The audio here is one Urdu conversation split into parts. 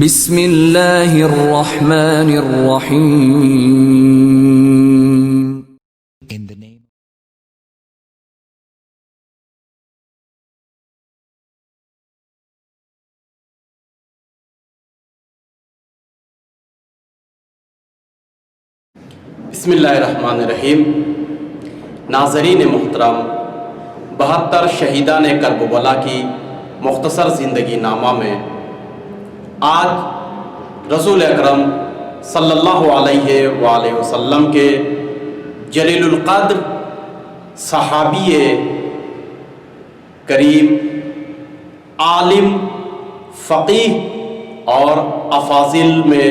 بسم اللہ الرحمن الرحیم. In the name بسم اللہ الرحمن الرحیم. ناظرین محترم، 72 شہیدان کربلا کی مختصر زندگی نامہ میں آج رسول اکرم صلی اللہ علیہ وآلہ وسلم کے جلیل القدر صحابی کریم، عالم، فقیہ اور افاضل میں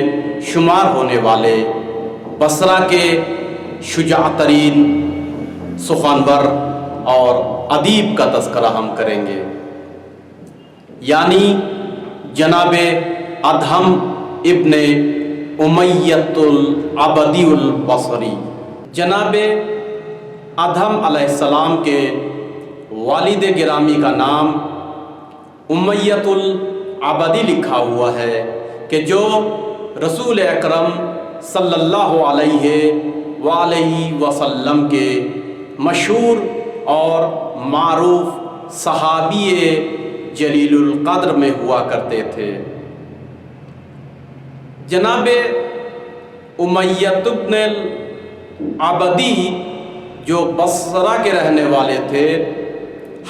شمار ہونے والے بصرہ کے شجاع ترین سخنور اور ادیب کا تذکرہ ہم کریں گے، یعنی جناب ادہم ابن امیۃ العبدی البصری. جناب ادہم علیہ السلام کے والد گرامی کا نام امیۃ العبدی لکھا ہوا ہے، کہ جو رسول اکرم صلی اللہ علیہ وآلہ وسلم کے مشہور اور معروف صحابی جلیل القدر میں ہوا کرتے تھے. جناب امیۃ بن العبدی جو بصرہ کے رہنے والے تھے،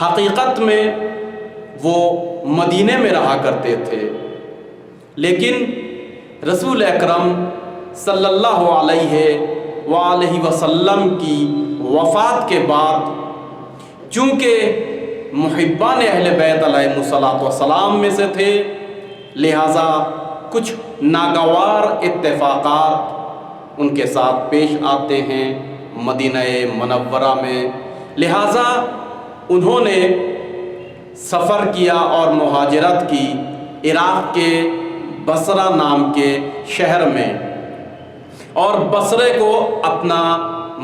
حقیقت میں وہ مدینے میں رہا کرتے تھے، لیکن رسول اکرم صلی اللہ علیہ وآلہ وسلم کی وفات کے بعد چونکہ محبان اہل بیت علیہ السلام میں سے تھے، لہٰذا کچھ ناگوار اتفاقات ان کے ساتھ پیش آتے ہیں مدینہ منورہ میں، لہٰذا انہوں نے سفر کیا اور مہاجرت کی عراق کے بصرہ نام کے شہر میں، اور بصرے کو اپنا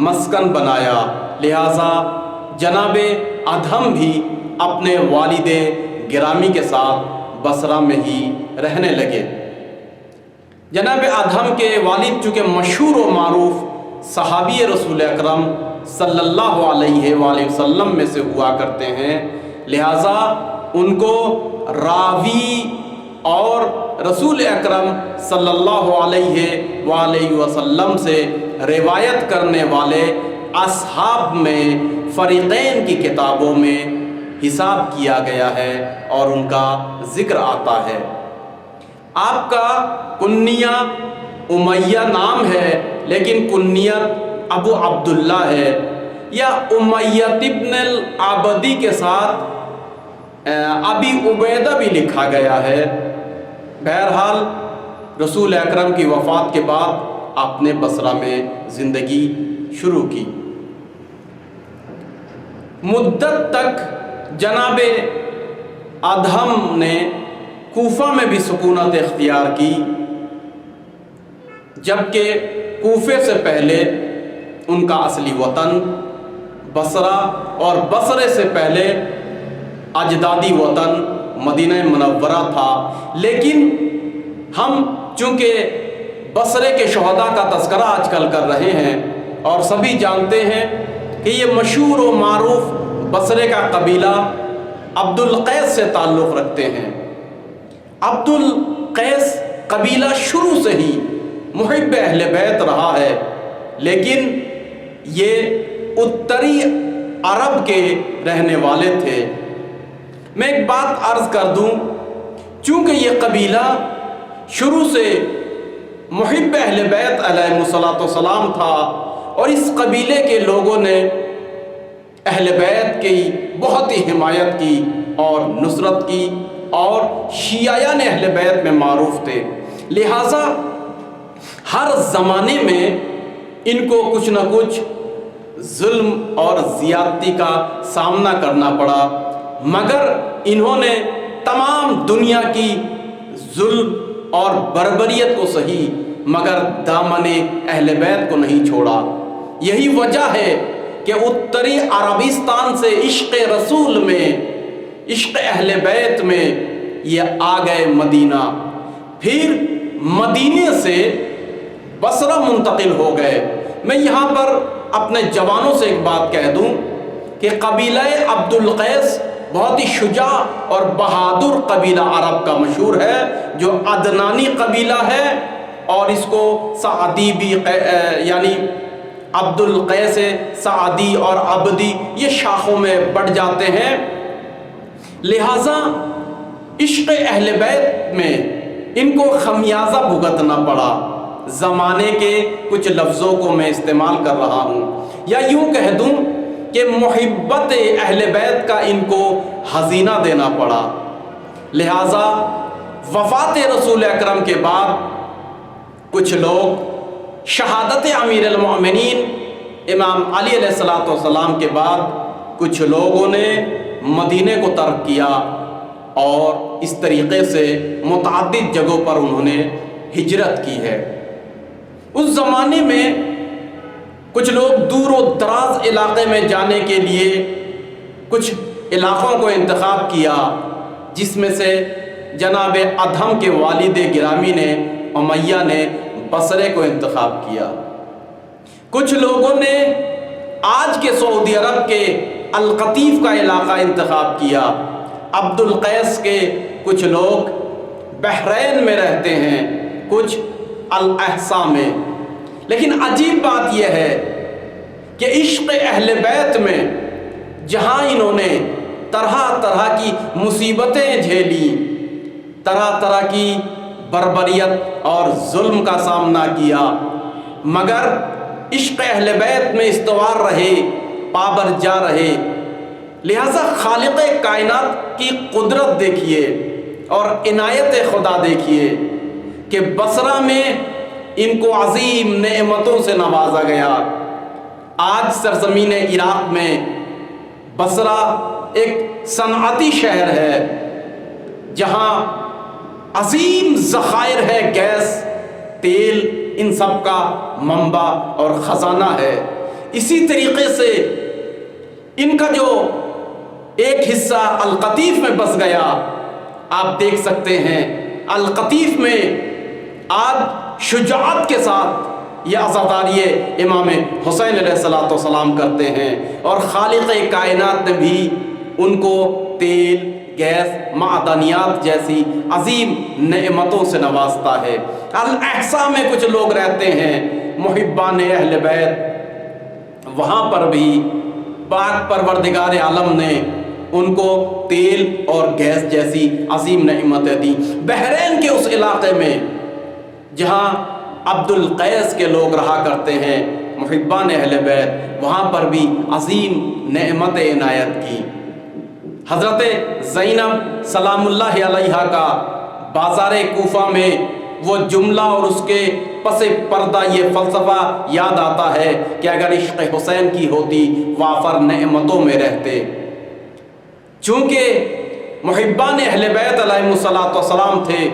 مسکن بنایا. لہٰذا جناب ادہم بھی اپنے والد گرامی کے ساتھ بصرہ میں ہی رہنے لگے. جناب ادہم کے والد چونکہ مشہور و معروف صحابی رسول اکرم صلی اللہ علیہ وآلہ وسلم میں سے ہوا کرتے ہیں، لہٰذا ان کو راوی اور رسول اکرم صلی اللہ علیہ وآلہ وسلم سے روایت کرنے والے اصحاب میں فریقین کی کتابوں میں حساب کیا گیا ہے اور ان کا ذکر آتا ہے. آپ کا کنیہ امیہ نام ہے، لیکن کنیت ابو عبداللہ ہے، یا امیۃ ابن العبدی کے ساتھ ابی عبیدہ بھی لکھا گیا ہے. بہرحال رسول اکرم کی وفات کے بعد آپ نے بصرہ میں زندگی شروع کی. مدت تک جناب ادہم نے کوفہ میں بھی سکونت اختیار کی، جبکہ کوفے سے پہلے ان کا اصلی وطن بصرہ اور بصرے سے پہلے اجدادی وطن مدینہ منورہ تھا. لیکن ہم چونکہ بصرے کے شہداء کا تذکرہ آج کل کر رہے ہیں اور سبھی جانتے ہیں کہ یہ مشہور و معروف بصرے کا قبیلہ عبد القیس سے تعلق رکھتے ہیں. عبد القیس قبیلہ شروع سے ہی محب اہل بیت رہا ہے، لیکن یہ اتری عرب کے رہنے والے تھے. میں ایک بات عرض کر دوں، چونکہ یہ قبیلہ شروع سے محب اہل بیت علیہ السلام تھا، اور اس قبیلے کے لوگوں نے اہل بیت کی بہت ہی حمایت کی اور نصرت کی، اور شیعیان اہل بیت میں معروف تھے. لہٰذا ہر زمانے میں ان کو کچھ نہ کچھ ظلم اور زیادتی کا سامنا کرنا پڑا، مگر انہوں نے تمام دنیا کی ظلم اور بربریت کو سہی، مگر دامن اہل بیت کو نہیں چھوڑا. یہی وجہ ہے کہ اتری عربستان سے عشق رسول میں، عشق اہل بیت میں یہ آ گئے مدینہ. پھر مدینے سے بصرہ منتقل ہو گئے۔ میں یہاں پر اپنے جوانوں سے ایک بات کہہ دوں کہ قبیلہ عبد القیس بہت ہی شجاع اور بہادر قبیلہ عرب کا مشہور ہے، جو عدنانی قبیلہ ہے، اور اس کو سعدی بھی یعنی عبد القیس سعدی اور عبدی یہ شاخوں میں بڑھ جاتے ہیں۔ لہٰذا عشق اہل بیت میں ان کو خمیازہ بھگتنا پڑا۔ زمانے کے کچھ لفظوں کو میں استعمال کر رہا ہوں، یا یوں کہہ دوں کہ محبت اہل بیت کا ان کو ہزینہ دینا پڑا۔ لہٰذا وفات رسول اکرم کے بعد کچھ لوگ شہادت امیر المؤمنین امام علی علیہ الصلوۃ والسلام کے بعد کچھ لوگوں نے مدینے کو ترک کیا، اور اس طریقے سے متعدد جگہوں پر انہوں نے ہجرت کی ہے۔ اس زمانے میں کچھ لوگ دور و دراز علاقے میں جانے کے لیے کچھ علاقوں کو انتخاب کیا، جس میں سے جناب ادہم کے والد گرامی نے امیہ نے بصرے کو انتخاب کیا۔ کچھ لوگوں نے آج کے سعودی عرب کے القطیف کا علاقہ انتخاب کیا۔ عبد القیس کے کچھ لوگ بحرین میں رہتے ہیں، کچھ الاحساء میں۔ لیکن عجیب بات یہ ہے کہ عشق اہل بیت میں جہاں انہوں نے طرح طرح کی مصیبتیں جھیلی، طرح طرح کی بربریت اور ظلم کا سامنا کیا، مگر عشق اہل بیت میں استوار رہے، پابرجا رہے۔ لہٰذا خالق کائنات کی قدرت دیکھیے اور عنایت خدا دیکھیے کہ بصرہ میں ان کو عظیم نعمتوں سے نوازا گیا۔ آج سرزمین عراق میں بصرہ ایک صنعتی شہر ہے، جہاں عظیم ذخائر ہے، گیس، تیل، ان سب کا منبع اور خزانہ ہے۔ اسی طریقے سے ان کا جو ایک حصہ القطیف میں بس گیا، آپ دیکھ سکتے ہیں القطیف میں آج شجاعت کے ساتھ یہ عزاداری امام حسین علیہ السلام کرتے ہیں، اور خالق کائنات نے بھی ان کو تیل، گیس، معدنیات جیسی عظیم نعمتوں سے نوازتا ہے۔ الاحساء میں کچھ لوگ رہتے ہیں محبان اہل بیت، وہاں پر بھی پاک پروردگار عالم نے ان کو تیل اور گیس جیسی عظیم نعمتیں دیں۔ بحرین کے اس علاقے میں جہاں عبد القیس کے لوگ رہا کرتے ہیں، محبان اہل بیت، وہاں پر بھی عظیم نعمت عنایت کی۔ حضرت زینب سلام اللہ علیہا کا بازار کوفہ میں وہ جملہ اور اس کے پس پردہ یہ فلسفہ یاد آتا ہے کہ اگر عشق حسین کی ہوتی وافر نعمتوں میں رہتے۔ چونکہ محبان اہل بیت علیہ السلام تھے،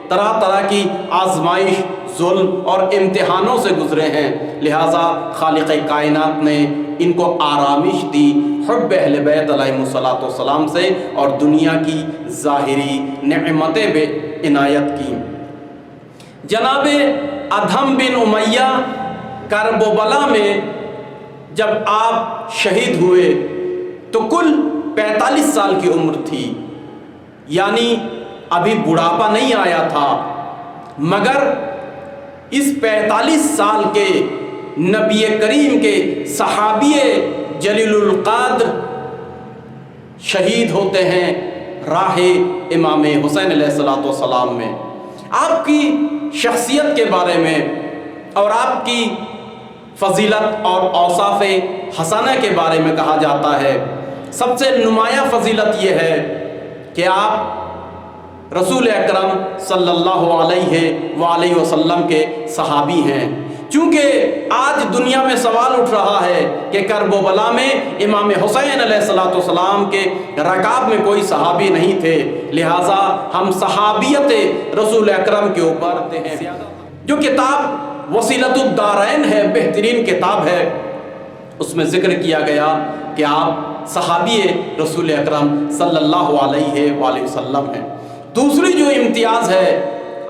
طرح طرح کی آزمائش، ظلم اور امتحانوں سے گزرے ہیں، لہٰذا خالق کائنات نے ان کو آرامش دی حب اہل بیت علیہ السلام سے، اور دنیا کی ظاہری نعمتیں بے عنایت کی۔ جناب ادہم بن امیہ کرب و بلا میں جب آپ شہید ہوئے تو کل 45 سال کی عمر تھی، یعنی ابھی بڑھاپا نہیں آیا تھا، مگر اس 45 سال کے نبی کریم کے صحابی جلیل القدر شہید ہوتے ہیں راہ امام حسین علیہ السلام میں۔ آپ کی شخصیت کے بارے میں اور آپ کی فضیلت اور اوصاف حسنہ کے بارے میں کہا جاتا ہے، سب سے نمایاں فضیلت یہ ہے کہ آپ رسول اکرم صلی اللہ علیہ وآلہ وسلم کے صحابی ہیں۔ چونکہ آج دنیا میں سوال اٹھ رہا ہے کہ کرب و بلا میں امام حسین علیہ السلام کے رکاب میں کوئی صحابی نہیں تھے، لہٰذا ہم صحابیت رسول اکرم کے اوپر ہیں۔ جو کتاب وسیلۃ الدارین ہے، بہترین کتاب ہے، اس میں ذکر کیا گیا کہ آپ صحابی رسول اکرم صلی اللہ علیہ وآلہ وسلم ہیں۔ دوسری جو امتیاز ہے،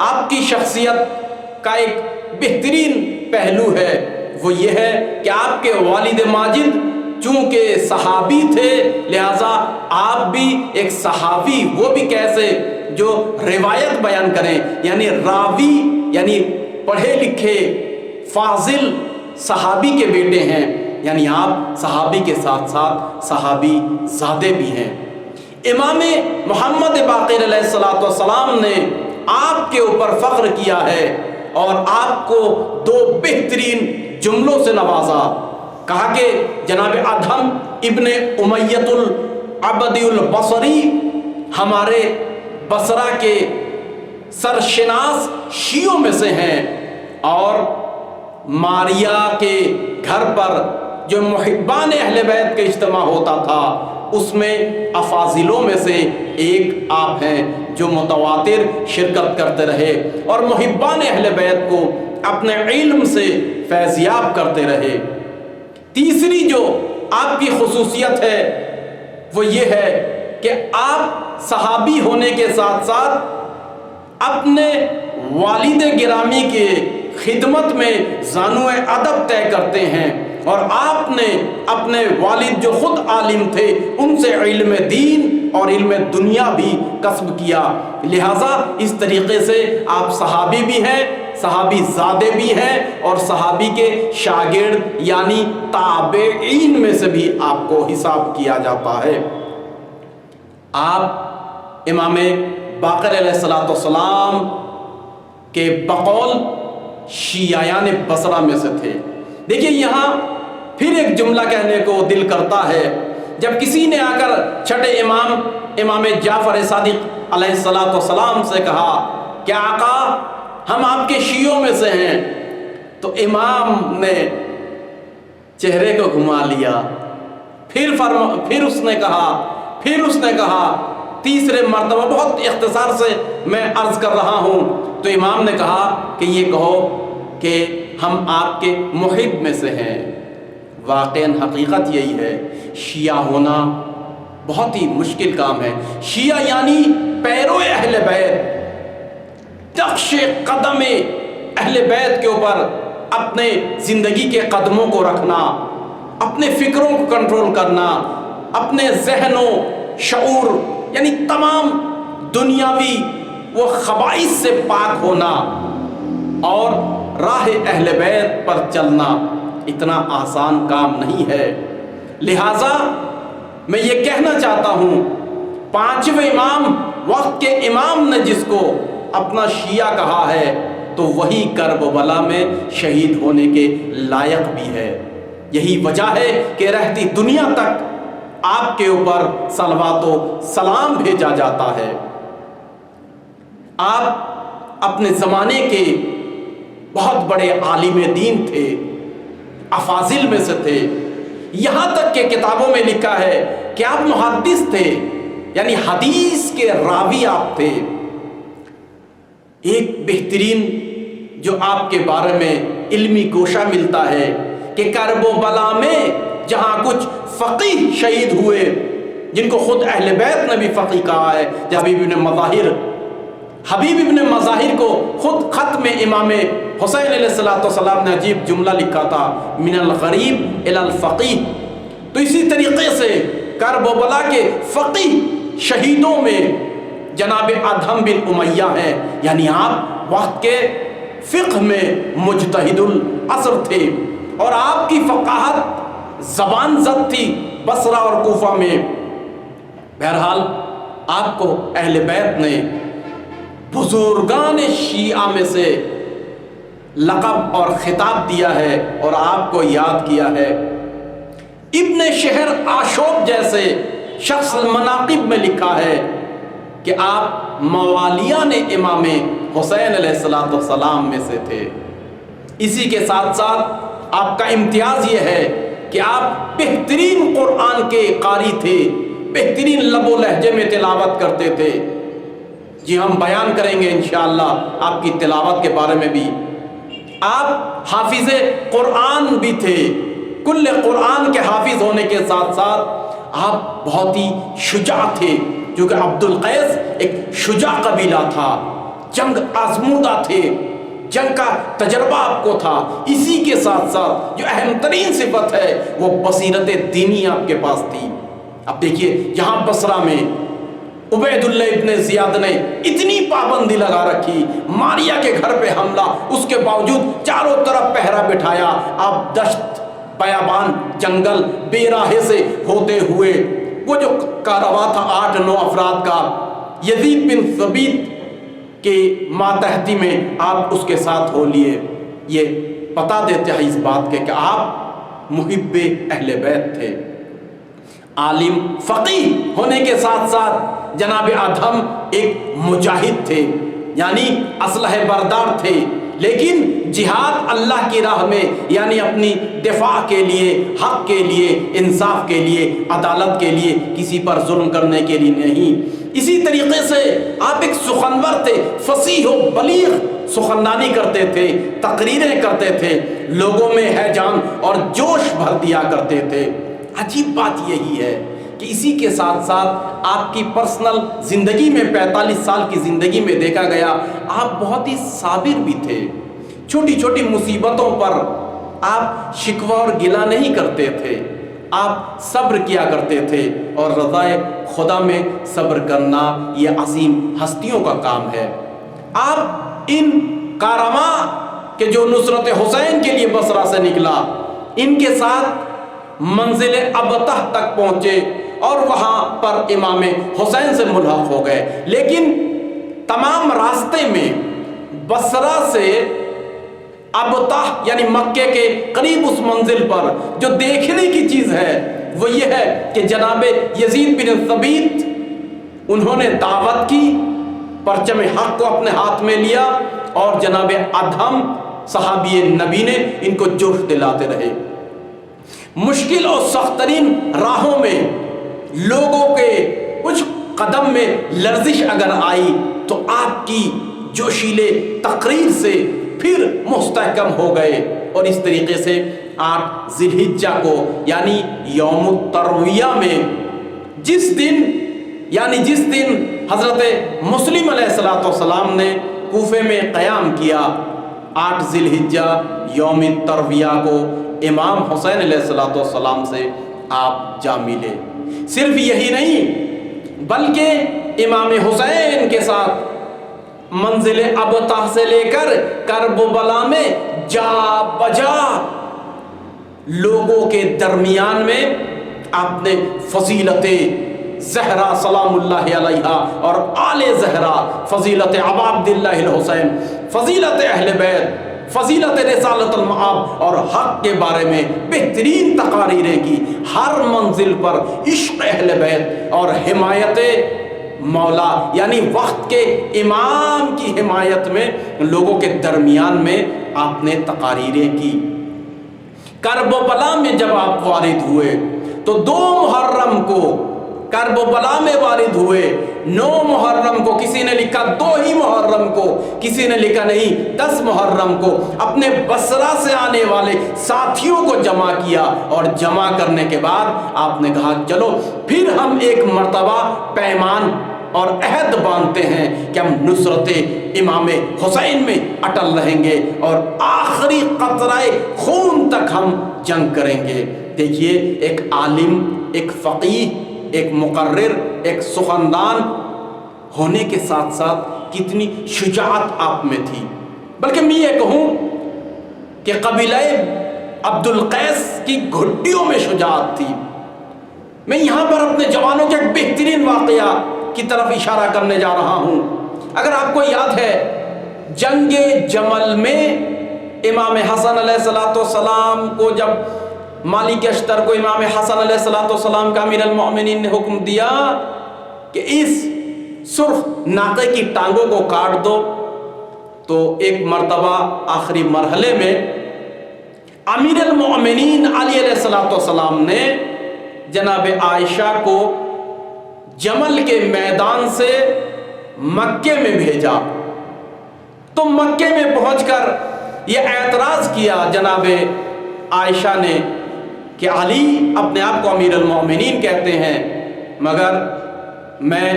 آپ کی شخصیت کا ایک بہترین پہلو ہے وہ یہ ہے کہ آپ کے والد ماجد چونکہ صحابی تھے، لہذا آپ بھی ایک صحابی، وہ بھی کیسے، جو روایت بیان کریں، یعنی راوی، یعنی پڑھے لکھے فاضل صحابی کے بیٹے ہیں، یعنی آپ صحابی کے ساتھ ساتھ صحابی زادے بھی ہیں۔ امام محمد باقر علیہ السلام نے آپ کے اوپر فخر کیا ہے اور آپ کو دو بہترین جملوں سے نوازا۔ کہا کہ جناب ادھم ابن امیۃ العبدی البصری ہمارے بصرہ کے سرشناس شیعوں میں سے ہیں، اور ماریا کے گھر پر جو محبان اہل بیت کا اجتماع ہوتا تھا اس میں افاضلوں میں سے ایک آپ ہیں جو متواتر شرکت کرتے رہے اور محبان اہل بیت کو اپنے علم سے فیضیاب کرتے رہے۔ تیسری جو آپ کی خصوصیت ہے وہ یہ ہے کہ آپ صحابی ہونے کے ساتھ ساتھ اپنے والد گرامی کے خدمت میں زانو ادب طے کرتے ہیں، اور آپ نے اپنے والد جو خود عالم تھے ان سے علم دین اور علم دنیا بھی کسب کیا، لہٰذا اس طریقے سے آپ صحابی بھی ہیں، صحابی زادے بھی ہیں، اور صحابی کے شاگرد یعنی تابعین میں سے بھی آپ کو حساب کیا جاتا ہے۔ آپ امام باقر علیہ السلام کے بقول شیعیان بصرہ میں سے تھے۔ دیکھیے یہاں پھر ایک جملہ کہنے کو دل کرتا ہے، جب کسی نے آ کر چھٹے امام جعفر صادق علیہ السلام سے کہا کہ آقا ہم آپ کے شیعوں میں سے ہیں، تو امام نے چہرے کو گھما لیا، پھر اس نے کہا تیسرے مرتبہ، بہت اختصار سے میں عرض کر رہا ہوں، تو امام نے کہا کہ یہ کہو کہ ہم آپ کے محب میں سے ہیں۔ واقعاً حقیقت یہی ہے، شیعہ ہونا بہت ہی مشکل کام ہے۔ شیعہ یعنی پیرو اہل بیت، نقش قدم اہل بیت کے اوپر اپنے زندگی کے قدموں کو رکھنا، اپنے فکروں کو کنٹرول کرنا، اپنے ذہن و شعور یعنی تمام دنیاوی وہ خبائث سے پاک ہونا اور راہ اہل بیت پر چلنا اتنا آسان کام نہیں ہے۔ لہٰذا میں یہ کہنا چاہتا ہوں، پانچویں امام، وقت کے امام نے جس کو اپنا شیعہ کہا ہے تو وہی کربلا میں شہید ہونے کے لائق بھی ہے۔ یہی وجہ ہے کہ رہتی دنیا تک آپ کے اوپر صلوات و سلام بھیجا جاتا ہے۔ آپ اپنے زمانے کے بہت بڑے عالم دین تھے، افاضل میں سے تھے، یہاں تک کہ کتابوں میں لکھا ہے کہ آپ محدث تھے، یعنی حدیث کے راوی آپ تھے۔ ایک بہترین جو آپ کے بارے میں علمی گوشہ ملتا ہے کہ کربلا میں جہاں کچھ فقیہ شہید ہوئے جن کو خود اہل بیت نے بھی فقیہ کہا ہے، حبیب ابن مظاہر کو خود خط میں امام حسین علیہ السلام نے عجیب جملہ لکھا تھا، من الغریب الی الفقیہ۔ تو اسی طریقے سے کربلا کے فقیہ شہیدوں میں جناب ادھم بن امیہ ہیں، یعنی آپ وقت کے فقہ میں مجتہد العصر تھے، اور آپ کی فقاہت زبان زد تھی بصرہ اور کوفہ میں۔ بہرحال آپ کو اہل بیت نے بزرگان شیعہ میں سے لقب اور خطاب دیا ہے اور آپ کو یاد کیا ہے۔ ابن شہر آشوب جیسے شخص مناقب میں لکھا ہے کہ آپ موالیان امام حسین علیہ السلام میں سے تھے۔ اسی کے ساتھ ساتھ آپ کا امتیاز یہ ہے کہ آپ بہترین قرآن کے قاری تھے، بہترین لب و لہجے میں تلاوت کرتے تھے۔ جی ہم بیان کریں گے انشاءاللہ آپ کی تلاوت کے بارے میں بھی۔ آپ حافظ قرآن بھی تھے، کل قرآن کے حافظ ہونے کے ساتھ ساتھ آپ بہت ہی شجاع تھے، کیونکہ عبد القیس ایک شجاع قبیلہ تھا، جنگ آزمودہ تھے، جنگ کا تجربہ آپ کو تھا۔ اسی کے ساتھ ساتھ جو اہم ترین صفت ہے وہ بصیرت دینی آپ کے پاس تھی۔ اب دیکھیے یہاں بصرہ میں عبید اللہ ابن زیاد نے اتنی پابندی لگا رکھی، ماریا کے گھر پہ حملہ، اس کے باوجود چاروں طرف پہرا بٹھایا۔ آپ دشت بیابان جنگل بے راہے سے ہوتے ہوئے وہ جو کارواں تھا 8-9 افراد کا، یزید بن ثبیت کے ماتحتی میں آپ اس کے ساتھ ہو لیے۔ یہ بتا دیتے ہیں اس بات کے کہ آپ محب اہل بیت تھے، عالم فقیہ ہونے کے ساتھ ساتھ جناب ادہم ایک مجاہد تھے، یعنی اسلحہ بردار تھے، لیکن جہاد اللہ کی راہ میں یعنی اپنی دفاع کے لیے، حق کے لیے، انصاف کے لیے، عدالت کے لیے، کسی پر ظلم کرنے کے لیے نہیں۔ اسی طریقے سے آپ ایک سخنور تھے، فصیح و بلیغ سخنرانی کرتے تھے، تقریریں کرتے تھے، لوگوں میں ہیجان اور جوش بھر دیا کرتے تھے۔ عجیب بات یہی ہے کہ اسی کے ساتھ ساتھ آپ کی پرسنل زندگی میں 45 سال کی زندگی میں دیکھا گیا آپ بہت ہی صابر بھی تھے۔ چھوٹی چھوٹی مصیبتوں پر آپ شکوہ اور گلہ نہیں کرتے تھے، آپ صبر کیا کرتے تھے، اور رضائے خدا میں صبر کرنا یہ عظیم ہستیوں کا کام ہے۔ آپ ان کارواں کہ جو نصرت حسین کے لیے بصرہ سے نکلا، ان کے ساتھ منزل ابتح تک پہنچے اور وہاں پر امام حسین سے ملحق ہو گئے، لیکن تمام راستے میں بصرہ سے ابتح یعنی مکے کے قریب اس منزل پر جو دیکھنے کی چیز ہے وہ یہ ہے کہ جناب یزید بن ثبیت انہوں نے دعوت کی، پرچم حق کو اپنے ہاتھ میں لیا، اور جناب ادہم صحابی نبی نے ان کو جوش دلاتے رہے۔ مشکل اور سخت ترین راہوں میں لوگوں کے کچھ قدم میں لرزش اگر آئی تو آپ کی جوشیلے تقریر سے پھر مستحکم ہو گئے، اور اس طریقے سے 8 ذی الحجہ کو یعنی یوم الترویہ میں جس دن حضرت مسلم علیہ السلام نے کوفے میں قیام کیا، 8 ذی الحجہ یوم الترویہ کو امام حسین علیہ السلام سے آپ جا ملے۔ صرف یہی نہیں بلکہ امام حسین کے ساتھ منزل ابتح سے لے کر کرب و بلا میں جا بجا لوگوں کے درمیان میں آپ نے فضیلت زہرا سلام اللہ علیہا اور آل زہرا، فضیلت ابا عبداللہ الحسین، فضیلت اہل بیت، فضیلت رسالت المآب اور حق کے بارے میں بہترین تقاریریں کی۔ ہر منزل پر عشق اہل بیت اور حمایت مولا یعنی وقت کے امام کی حمایت میں لوگوں کے درمیان میں آپ نے تقاریریں کی۔ کرب و بلا میں جب آپ وارد ہوئے تو 2 محرم کو کرب و بلا میں وارد ہوئے، 9 محرم کو، کسی نے لکھا 2 ہی محرم کو، کسی نے لکھا نہیں 10 محرم کو، اپنے بصرہ سے آنے والے ساتھیوں کو جمع کیا، اور جمع کرنے کے بعد آپ نے کہا چلو پھر ہم ایک مرتبہ پیمان اور عہد باندھتے ہیں کہ ہم نصرت امام حسین میں اٹل رہیں گے اور آخری قطرہ خون تک ہم جنگ کریں گے۔ دیکھیے ایک عالم، ایک فقیہ، ایک مقرر، ایک سخندان ہونے کے ساتھ ساتھ کتنی شجاعت آپ میں تھی۔ بلکہ میں یہ کہوں کہ قبیلہ عبد القیس کی گھٹیوں میں شجاعت تھی۔ میں یہاں پر اپنے جوانوں کے ایک بہترین واقعہ کی طرف اشارہ کرنے جا رہا ہوں۔ اگر آپ کو یاد ہے جنگ جمل میں امام حسن علیہ السلام کو جب مالک اشتر کو امام حسن علیہ السلام کا امیر المؤمنین نے حکم دیا کہ اس سرخ ناقے کی ٹانگوں کو کاٹ دو، تو ایک مرتبہ آخری مرحلے میں امیر المؤمنین علی علیہ السلام نے جناب عائشہ کو جمل کے میدان سے مکے میں بھیجا۔ تو مکے میں پہنچ کر یہ اعتراض کیا جناب عائشہ نے کہ علی اپنے آپ کو امیر المؤمنین کہتے ہیں، مگر میں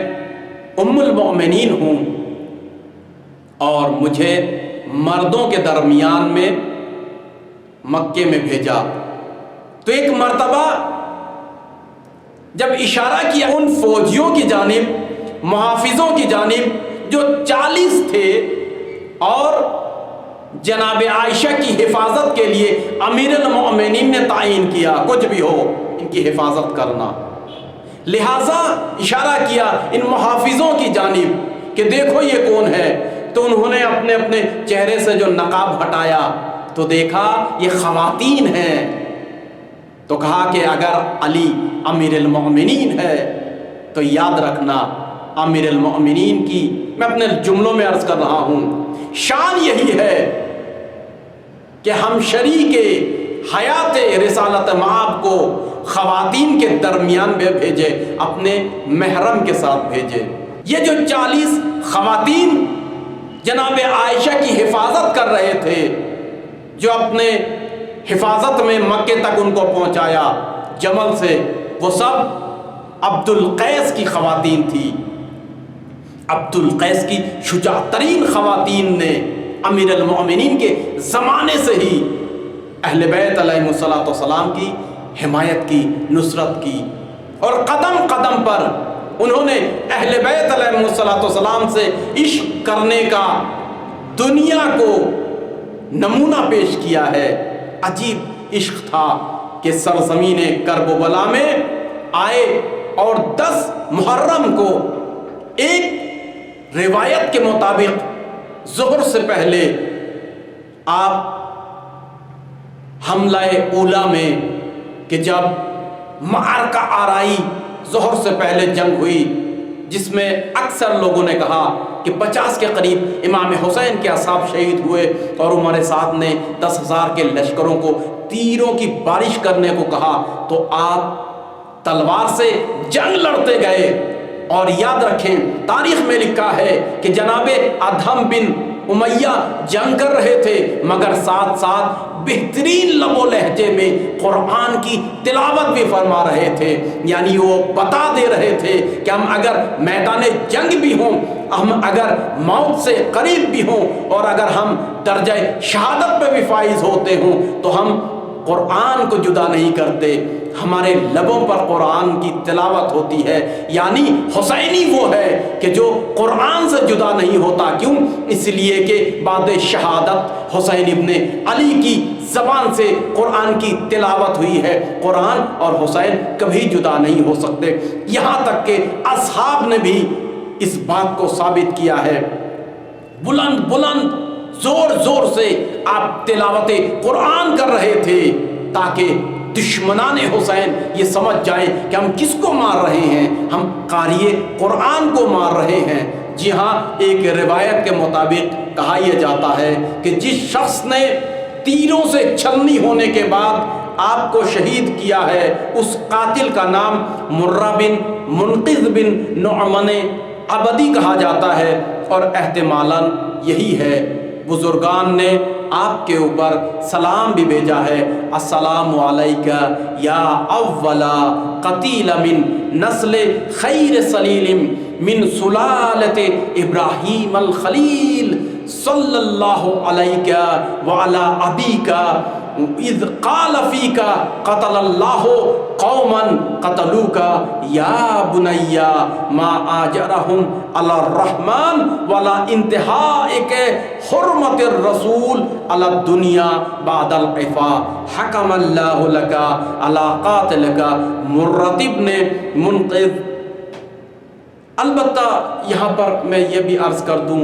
ام المؤمنین ہوں، اور مجھے مردوں کے درمیان میں مکے میں بھیجا۔ تو ایک مرتبہ جب اشارہ کیا ان فوجیوں کی جانب، محافظوں کی جانب جو 40 تھے اور جناب عائشہ کی حفاظت کے لیے امیر المؤمنین نے تعین کیا کچھ بھی ہو ان کی حفاظت کرنا، لہٰذا اشارہ کیا ان محافظوں کی جانب کہ دیکھو یہ کون ہے، تو انہوں نے اپنے اپنے چہرے سے جو نقاب ہٹایا تو دیکھا یہ خواتین ہیں، تو کہا کہ اگر علی امیر المؤمنین ہے تو یاد رکھنا امیر المؤمنین کی، میں اپنے جملوں میں عرض کر رہا ہوں، شان یہی ہے کہ ہم شریک حیات رسالت مآب کو خواتین کے درمیان میں بھیجے، اپنے محرم کے ساتھ بھیجے۔ یہ جو 40 خواتین جناب عائشہ کی حفاظت کر رہے تھے، جو اپنے حفاظت میں مکے تک ان کو پہنچایا جمل سے، وہ سب عبد القیس کی خواتین تھی۔ عبد القیس کی شجاع ترین خواتین نے امیر المؤمنین کے زمانے سے ہی اہل بیت علیہ الصلوۃ والسلام کی حمایت کی، نصرت کی، اور قدم قدم پر انہوں نے اہل بیت علیہ الصلوۃ والسلام سے عشق کرنے کا دنیا کو نمونہ پیش کیا ہے۔ عجیب عشق تھا کہ سرزمین کرب و بلا میں آئے اور 10 محرم کو ایک روایت کے مطابق ظہر سے پہلے آپ حملہ اولا میں، کہ جب معرکہ آرائی ظہر سے پہلے جنگ ہوئی جس میں اکثر لوگوں نے کہا کہ 50 کے قریب امام حسین کے اصحاب شہید ہوئے، اور عمر سعد نے 10,000 کے لشکروں کو تیروں کی بارش کرنے کو کہا، تو آپ تلوار سے جنگ لڑتے گئے۔ اور یاد رکھیں تاریخ میں لکھا ہے کہ جناب ادھم بن امیہ جنگ کر رہے تھے، مگر ساتھ ساتھ بہترین لب و لہجے میں قرآن کی تلاوت بھی فرما رہے تھے، یعنی وہ بتا دے رہے تھے کہ ہم اگر میدان جنگ بھی ہوں، ہم اگر موت سے قریب بھی ہوں، اور اگر ہم درجہ شہادت پہ بھی فائز ہوتے ہوں، تو ہم قرآن کو جدا نہیں کرتے، ہمارے لبوں پر قرآن کی تلاوت ہوتی ہے۔ یعنی حسینی وہ ہے کہ جو قرآن سے جدا نہیں ہوتا، کیوں؟ اس لیے کہ بعد شہادت حسین ابن علی کی زبان سے قرآن کی تلاوت ہوئی ہے، قرآن اور حسین کبھی جدا نہیں ہو سکتے۔ یہاں تک کہ اصحاب نے بھی اس بات کو ثابت کیا ہے، بلند بلند زور زور سے آپ تلاوت قرآن کر رہے تھے تاکہ دشمنان حسین یہ سمجھ جائیں کہ ہم کس کو مار رہے ہیں، ہم قاری قرآن کو مار رہے ہیں۔ جی ہاں، ایک روایت کے مطابق کہا یہ جاتا ہے کہ جس شخص نے تیروں سے چھلنی ہونے کے بعد آپ کو شہید کیا ہے، اس قاتل کا نام مرہ بن منقذ بن نعمان عبدی کہا جاتا ہے، اور احتمالاً یہی ہے۔ بزرگان نے آپ کے اوپر سلام بھی بھیجا ہے، السلام علیکہ یا اولا قتیل من نسل خیر سلیل من سلالت ابراہیم الخلیل صلی اللہ علیہ وعلی ابیکا اذ قال فیکا قتل اللہ قوما قتلوکا یا بنی ما آجرہم علی الرحمن ولا انتہائک حرمت الرسول علی الدنیا بعد العفا حکم اللہ لکا علی قاتلکا مرۃ ابن منقذ۔ البتہ یہاں پر میں یہ بھی عرض کر دوں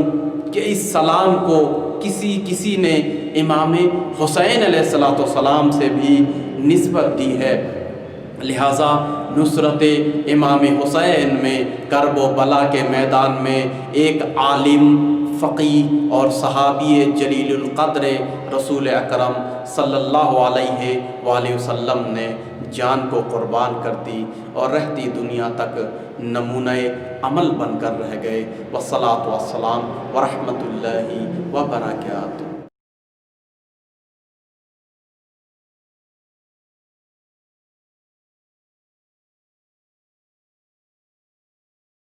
کہ اس سلام کو کسی نے امام حسین علیہ السلام سے بھی نسبت دی ہے، لہٰذا نصرت امام حسین میں کرب و بلا کے میدان میں ایک عالم، فقیہ اور صحابی جلیل القدر رسول اکرم صلی اللہ علیہ وآلہ وسلم نے جان کو قربان کر دی اور رہتی دنیا تک نمونہ عمل بن کر رہ گئے۔ والصلاۃ والسلام ورحمۃ اللہ وبرکاتہ۔